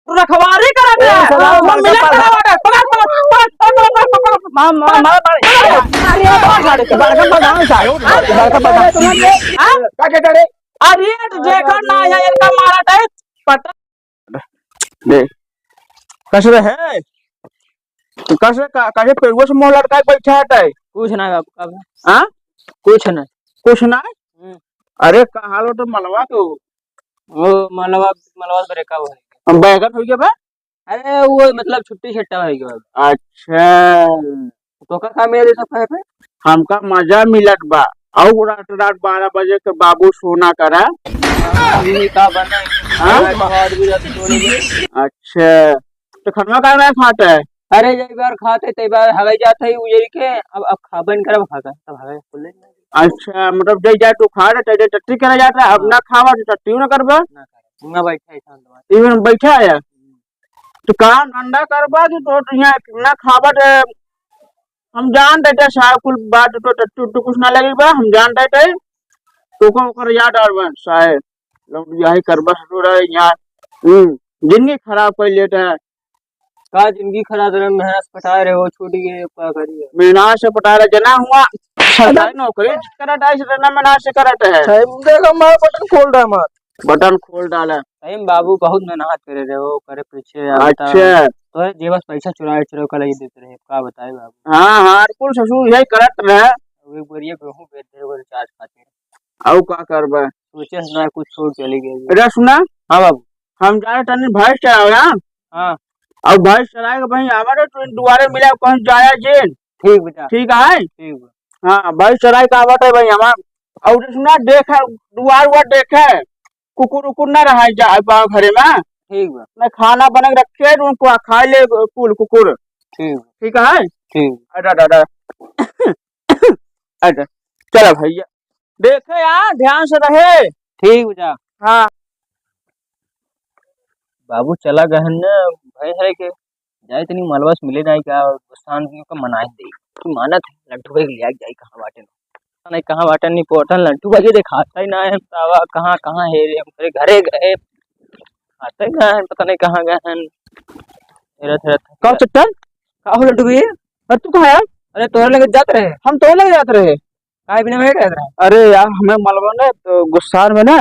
रखवारी करत है हम मिले करवाटे पकड़ मां मां मां अरे बड़का प्रधान साहब बड़का प्रधान का के करे अरे जेकर ना है इनका मारा टाइप पट दे कसरे है तो कसरे काहे पेड़ुआ से मोह लटका के बैठा है कुछ ना बाबू अब हां कुछ ना अरे कहालो तो मलवा तो वो मलवा मलवा ब्रेक अप है बैगन हो गया बे अरे वो मतलब छुट्टी छट्टा हो गया अच्छा तो का मेरे सब है पे हमका मजा मिलत बा और रात रात 12 बजे के बाबू सोना करा अभी का बना हां अच्छा तो खाना का मैं खाता है अरे जई बार खाते तई बार हवाई जात है उजरी के अब खाबन करब खाका तब हवाई खुले अच्छा मतलब जई जा तू खा रे तई टट्टी करा जाता है अब ना खावा तो टट्टी ना करबा ना बैठा है शांत इवन बैठा है तो काम धंधा करबा तो यहाँ ना खावा हम जान देते साहब कुल बात तो टट्टू कुछ ना लगी बा हम जान देते तो को कर याद आवन साहब लोग यही करबा थोड़ा यहाँ जिंदगी खराब कर लेता है का जिंदगी खराब है मेहनत पटा रहे हो छूट गए क्या करिए मेहनत से पटा रहे जना हुआ सरकारी नौकरी करत है इतना मेहनत से करत है देखो मैं बटन खोल डाला सही बाबू बहुत मेहनत करे रहे हो करे पीछे अच्छा तो ये बस पैसा चुरा कर ही देते रहे का बताए बाबू हां हां कुल ससुर यही करत रहे एक बोरिया गेहूं बेच दे और रिचार्ज खातिर औ का करबा सोचे ना कुछ छोड़ चली गई अरे सुना हां बाबू हम जा रहे तने भाई चढ़ाओ हां और भाई चढ़ाए के भाई आवा तो दुआरे मिला कहीं जाया जेल ठीक बेटा ठीक है ठीक हां भाई चढ़ाई का आवत है भाई हमार और सुना देखा दुआर देखा कुकुर उकुर ना रहा जा पाओ घरे में ठीक बा मैं खाना बना के रखे उनको खा ले कुल कुकुर ठीक ठीक है ठीक अरे दादा अच्छा चलो भैया देखे यार ध्यान से रहे ठीक बेटा हाँ बाबू चला गहन भाई है के जाए तनी मलबस मिले नहीं का शांति का मनाई दे तू मानत लड्डू भाई लिया जाए कहां बाटे नहीं कहां बाटे नहीं पोटल लड्डू भाई दिखाता ही ना है तावा कहां है रे हमरे घरे गए आता ही ना है पता नहीं कहां गए हैं तेरा तेरा का चट्टन का हो लड्डू भाई अरे तू कहां है अरे तोरे लगे जात रहे हम तोरे लगे जात रहे काय बिना बैठ रहे अरे यार हमें मलबा ना तो गुस्सार में ना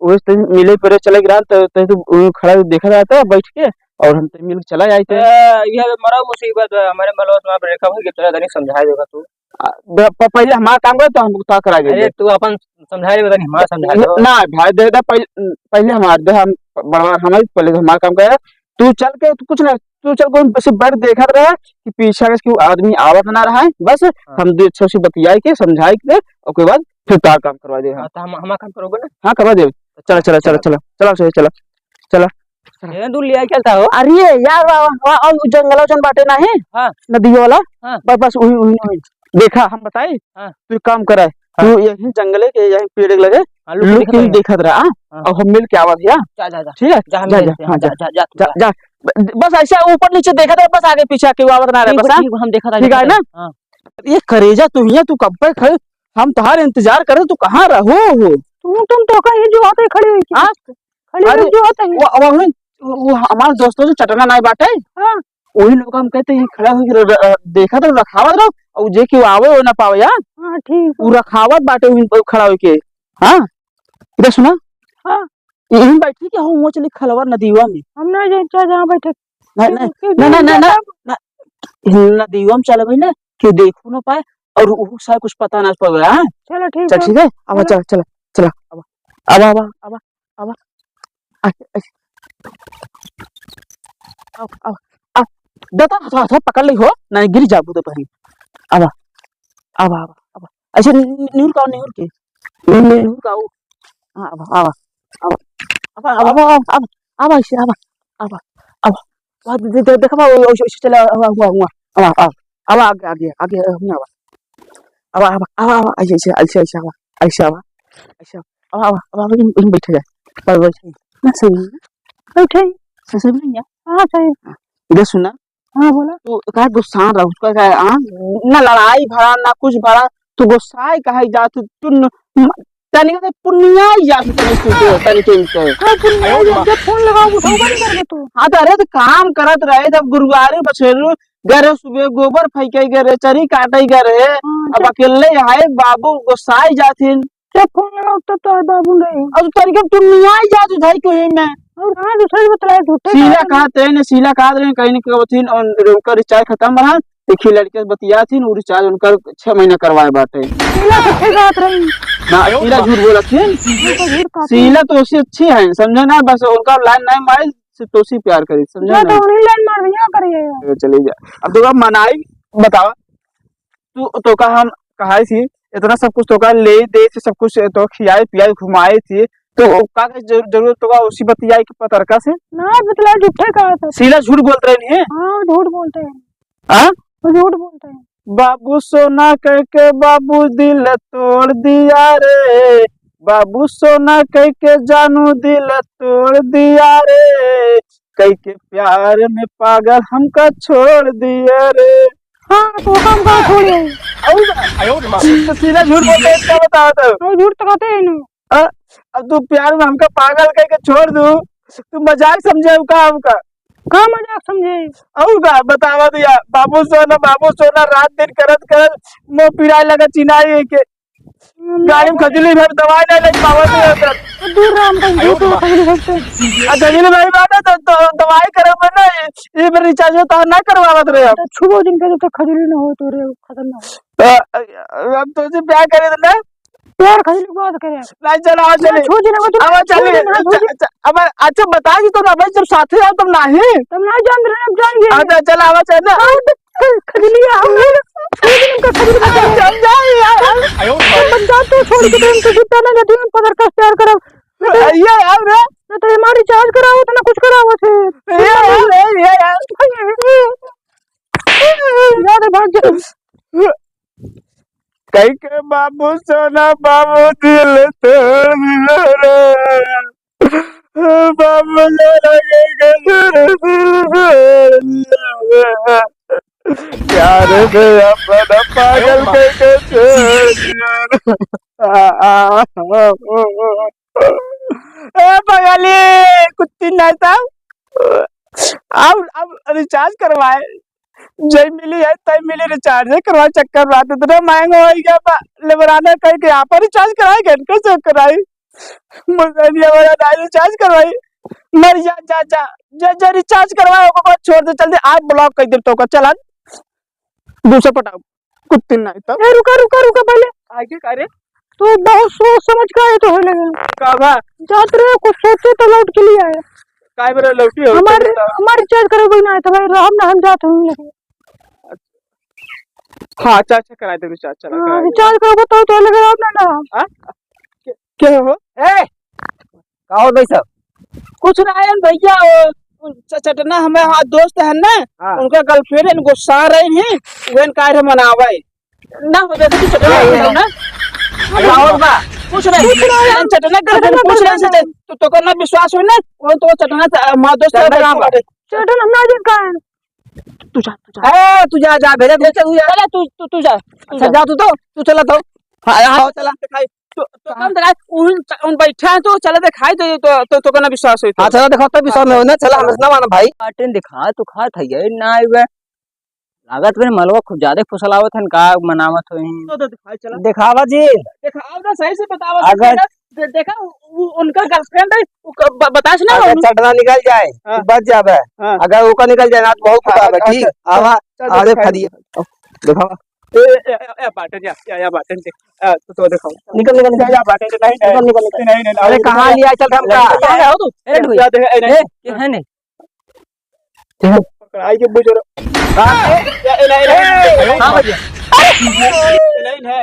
उस दिन मिले पर चले गिरा तो खड़ा देखा जाता है बैठ के और हम तो मिल चला जाते ये मरा मुसीबत है हमारे मलबा में ब्रेक अप हो गया तेरा नहीं समझा देगा तू पहले हमारा काम कर तो हम बता करा गए अरे तू अपन समझा दे बता हमारा समझा दे ना भाई दे पहले हमारे हम बड़ा हमारे पहले हमारा काम कर तू चल के तू कुछ ना तू चल को बस बैठ देखा रहा कि पीछे के आदमी आवत ना रहा है बस हम दे अच्छे से बतियाई के समझाई के और के बाद फिर तार काम करवा दे तो हम हमारा काम करोगे ना हां करवा दे चला चला चला चला चला चला चला चला ये तू लिया क्या था अरे यार और जंगल जन बाटे ना है हां नदी वाला बस वही देखा हम बताए तू काम करे तू यही जंगले के यही पेड़ लगे लुक के देखत रहा और हम मिल के आवत या जा ठीक है जा जा बस ऐसे ऊपर नीचे देखा था बस आगे पीछे के आवत ना रहे बस हम देखा था ठीक है ना ये करेजा तू हिया तू कब पे खड़े हम तुम्हारे इंतजार कर रहे तू कहां रहो हो तुम तो कहीं जो आते खड़े हां खड़े जो आते वो हमारे दोस्तों से चटना नहीं बाटे हां वही लोग हम कहते हैं खड़ा हो देखा तो रखावत रहो और जे के आवे हो ना पावे यार हां ठीक वो रखावत बाटे वही खड़ा हो के हां इधर सुना हां यहीं बैठी क्या हो वो चली खलवा नदीवा में हम ना जहां बैठे नहीं नदीवा में चल भाई ना कि देखो ना पाए और वो शायद कुछ पता ना पड़ रहा है चलो ठीक है अब चल चल चल अब अब दादा हाथ पकड़ ली हो नहीं गिर जाबू तो पहले अब ऐसे न्यूर के न्यूर का अब ऐसे अब देखा चला हुआ अब आगे अब ऐसे अब बैठे जाए पर बैठे ना सही बैठे सही नहीं है हां सही इधर सुना हाँ बोला तो क्या गुस्सा रहा उसका क्या ना लड़ाई भरा ना कुछ भरा तू गुस्सा है कहा जा तू तनी का पुनिया या तनी स्टूडियो तनी टीम को का पुनिया जब फोन लगाओ उठाओ बंद कर दे तू। हाँ तो अरे तो काम करत रहे जब गुरुवारे बछेरू गरे सुबह गोबर फेंके गरे चरी काटे गरे अब अकेले आए बाबू गोसाई जाथिन जब फोन लगाओ तो बाबू नहीं अब तरीके पुनिया जा तू भाई को में और कहां दूसरे बतलाए झूठे सीला कहते हैं सीला कहा रहे कहीं न कहीं और उनका रिचार्ज खत्म रहा देखी लड़के बतिया थी वो रिचार्ज उनका 6 महीना करवाए बाटे सीला किथे बात रही ना सीला झूठ बोला थी सीला तो उससे अच्छी है समझे ना बस उनका लाइन नहीं मारे से तो सी प्यार करी समझे ना तो उन्हीं लाइन मार दिया करिए चले जा अब तो मनाई बतावा तू तो का हम कहाई थी इतना सब कुछ तो का ले दे से सब कुछ तो खियाए पियाए घुमाए थी तो का जरूरत तो का उसी बतियाई के पतरका से ना बतला झूठे कहा था सीला झूठ बोल रहे हैं हां झूठ बोलते हैं हां झूठ बोलते हैं बाबू सोना कह के बाबू दिल तोड़ दिया रे बाबू सोना कह के जानू दिल तोड़ दिया रे कह के प्यार में पागल हमका छोड़ दिया रे हाँ तो काम का छोड़िए तो सीधा झूठ बोलते हैं क्या बताओ तो झूठ तो कहते हैं ना अब तू प्यार में हमका पागल कह के छोड़ दू तू मजाक समझे का हमका का मजाक समझे और का बतावा दिया बाबू सोना रात दिन करत करत मुंह पिराए लगा चिनाई के गाड़ी में खजली भर दवाई नहीं ले पावा दिया दूर राम का झूठ खजली भरते खजली भाई बात है तो दवाई करे में ना ये पर रिचार्ज तो ना करवावत रहे तो छुबो दिन के तो खजली ना हो तो रे खत्म ना हो अब तुझे प्यार करे ना प्यार खजली बात करे नहीं चला चले छोड़ देना अब चले अब अच्छा बता दी तो ना भाई जब साथे आओ तब नहीं तुम ना जान रहे अब जान गए अच्छा चल आवा चल खजली हम का खजली समझा यार बंदा तो छोड़ के तुम तो जितना ना जाती हम पकड़ कर प्यार करो ये यार रे ना तो हमारी चार्ज कराओ तो ना कुछ कराओ थे ये यार भाग जा कई के बाबू सोना बाबू दिल तोड़ दिया रे बाबू लगे प्यार में अपना पागल के छोड़ दिया बगाली कुत्ती नाता अब रिचार्ज करवाए जय मिली है तय मिली रिचार्ज करवा चक्कर बात इतना महंगा हो गया लेबराना कह के यहाँ पर रिचार्ज कराए घंटे से कराई मुझे वाला नहीं रिचार्ज करवाई मर जा जा जा जा जा रिचार्ज करवाए को बात छोड़ दे चल दे आप ब्लॉक कर दे तो का चला दूसरा पटाओ कुत्ते नहीं तो ए रुका रुका रुका पहले आगे करे तो बहुत सोच समझ का है तो हो लगे काबा जात रहे कुछ सोचे तो लौट के लिए आए काय बरे लौटी हो हमारे रिचार्ज करे कोई ना है तो भाई हम ना हम जाते हैं लेकिन हाँ अच्छा करा दे रिचार्ज चला रिचार्ज करो तो लगे आपने ना हां क्या हो ए का हो भाई साहब कुछ ना है भैया चटना हमें हाँ दोस्त है ना उनका गर्लफ्रेंड गुस्सा रहे हैं वेन काय मनावे ना हो देखो चटना ना और बा कुछ नहीं चटना गर्लफ्रेंड पूछ रहे से तो को ना विश्वास हो ना वो तो चटना मां दोस्त है चटना ना जिन का तू जा भेजा तू जा अच्छा जा तू चला तो हां चला दिखाई तो काम दिखाई उन बैठा है तो चला दिखाई तो करना विश्वास होई हां चला दिखा तो विश्वास में ना चला हम ना माना भाई पार्टी दिखा तो खा था ये ना आवे लागत में मलवा खूब ज्यादा फुसलावत हन का मनावत होई तो दिखाई चला दिखावा जी दिखाओ ना सही से बतावा अगर देखा उनका गर्लफ्रेंड है बतास ना चटना निकल जाए बच जावे अगर वो का निकल जाए ना तो बहुत खराब है ठीक आवा आगे खड़िए दिखावा ए बाटन या बाटन से तो दिखाओ निकल या बाटन नहीं अरे कहां लिया चल हम का क्या हो तू अरे भैया ये है नहीं पकड़ाई के बुजुर्ग हां भैया नहीं है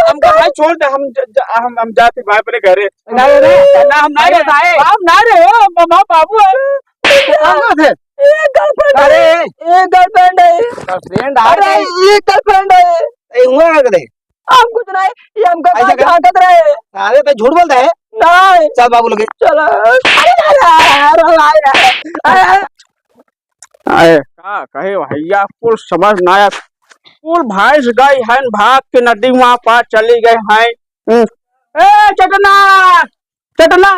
हम भाई छोड़ दे हम जाते भाई अपने घरे ना हम नहीं बताए आप ना रहे हो मामा बाबू है ये गर्लफ्रेंड अरे ये गर्लफ्रेंड है गर्लफ्रेंड अरे ये गर्लफ्रेंड है ए हुआ कर दे हम कुछ नहीं ये हमका ताकत रहे अरे तो झूठ बोलता है नहीं चल बाबू लगे चलो अरे का कहे भैया कुल समझ ना आया कुल भैंस गई हैं भाग के नदी वहां पार चली गए हैं ए चटना चटना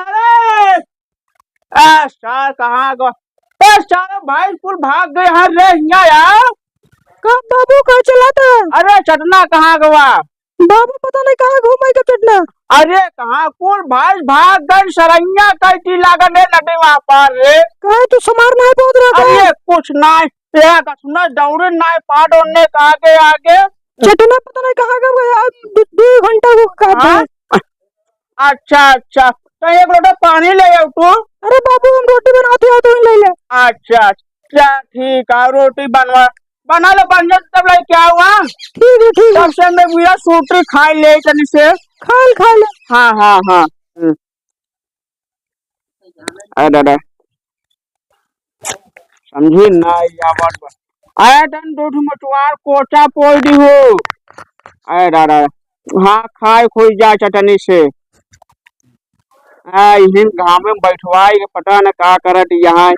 अरे साल कहाँ गो साल भाई कुल भाग गए हैं रे यहाँ यार कब बाबू कहाँ चला था? अरे चटना कहाँ गवा बाबू पता नहीं कहाँ घूमे का चटना। अरे कहाँ कुल भाई भाग गए सरैया कैटी लागल नदी वहाँ पर रे कहे तू समार नहीं पहुंच रहा था? अरे कुछ नहीं एक सुना दौड़े नहीं पाट होने का आगे आगे चटना पता नहीं कहाँ गया 2 घंटा को काटे। हाँ? अच्छा अच्छा तो एक लोटा पानी ले आओ तू। अरे बाबू हम रोटी बनाते हो तो ही ले ले। अच्छा अच्छा ठीक है रोटी बना लो बन जाए तब लाइक क्या हुआ ठीक है ठीक है। तब से मैं मेरा सूटी खाई ले तनी से खा ले। हाँ हाँ हाँ अरे समझी ना यावत आया तन दो मटवार कोचा पोल दी हो अरे हाँ खाए खोई जा चटनी से हिन गाँव में बैठवाई के पता न का करत यहाँ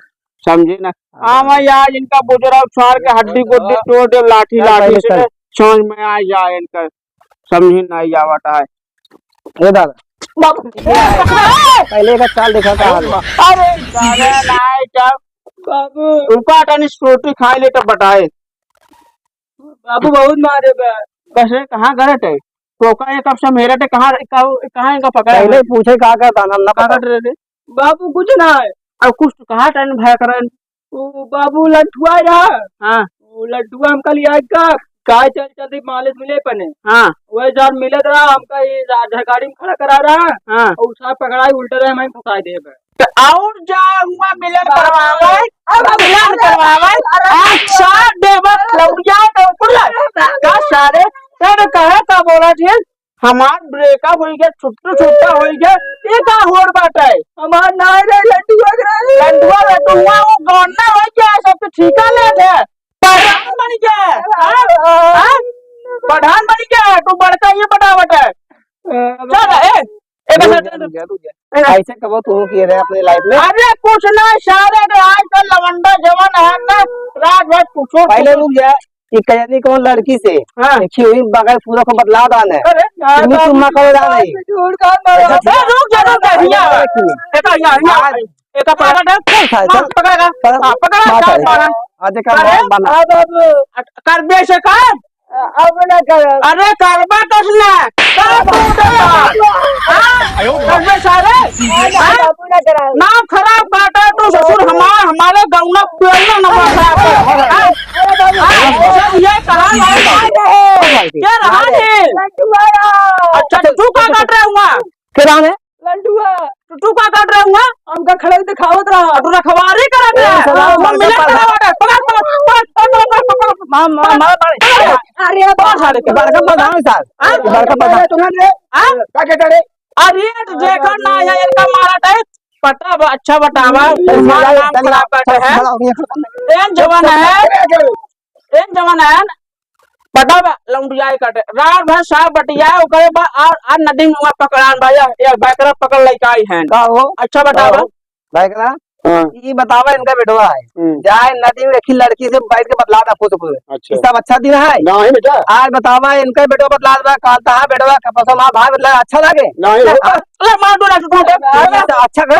समझे ना। हाँ मैं यार इनका बुजुर्ग सार के हड्डी गुड्डी तोड़ दे लाठी लाठी से समझ में आ जाए इनका समझी नहीं आवता है। ये दादा पहले का चाल देखा था। अरे नहीं जब बाबू उनका टनी रोटी खाई ले तो बताए बाबू बहुत मारे बे। कैसे कहाँ गलत है टोका ये कब से मेरा टे कहाँ कहाँ इनका पकड़ा है? पहले पूछे कहा का दाना ना कहाँ पता। कट रहे थे बाबू कुछ ना है। अब कुछ तो कहाँ टन भय करन वो बाबू लट्ठुआ रहा। हाँ वो लट्ठुआ हमका लिया का काय चल चलती मालिश मिले पने। हाँ वही जान मिले रहा हमका ये गाड़ी में खड़ा करा रहा। हाँ और साहब पकड़ाई उल्टे रहे मैं फुकाई दे बे। तो और जाऊंगा मिलन करवावे मिलन करवावे अच्छा देवर लौटिया तो पुला का सारे तेरे कहे का बोला थे हमार ब्रेकअप होई गया छुट्टा होई गया ये का होड़ बात है हमार नाय रे लड्डुआ लड्डुआ वो गौना हो गया सब तो ठीका ले थे प्रधान बन गया प्रधान बन गया तू बढ़ता ये बतावट है चल ऐसे कब तू किए रहे अपने लाइफ में? अरे कुछ ना सारे आज कल लवंडा जवान है ना रात भर पूछो पहले रुक जा कि कजनी कौन लड़की से हाँ। देखी हुई बगैर पूरा को बदला दान है अरे तुम करो दान नहीं रुक जा एक पकड़ेगा आज का कर दे से कर अब ना कर। अरे करबा कसना सारे बाबू ना करा। नाम खराब काटा तो ससुर हमारे गौना पेड़ना नंबर खराब ये कहा क्या रहा है अच्छा तू का काट रहा हूँ क्या है लड्डुआ तू का काट रहा हूँ हमका खड़े दिखावत रहा। तू रखवारी करा दे अरे बड़का प्रधान साहब बड़का प्रधान अरे देखो ना यार इनका मारा टाइप पता अच्छा बतावा नाम खराब करते हैं एन जवान है पता लौंडिया कटे रात भर साहब बटिया ओकरे बा और नदी में पकड़ान भाई एक बैकरा पकड़ लइकाई है का हो अच्छा बतावा भाई करा ये बतावा इनका बेटवा है जाए नदी में रखी लड़की से बैठ के बतला था खुद को सब अच्छा दिन है नहीं बेटा आज बतावा इनका बेटवा बतला दे कहता है बेटवा कसम मां भाई बतला अच्छा लगे नहीं अरे मार दो ना तू अच्छा कर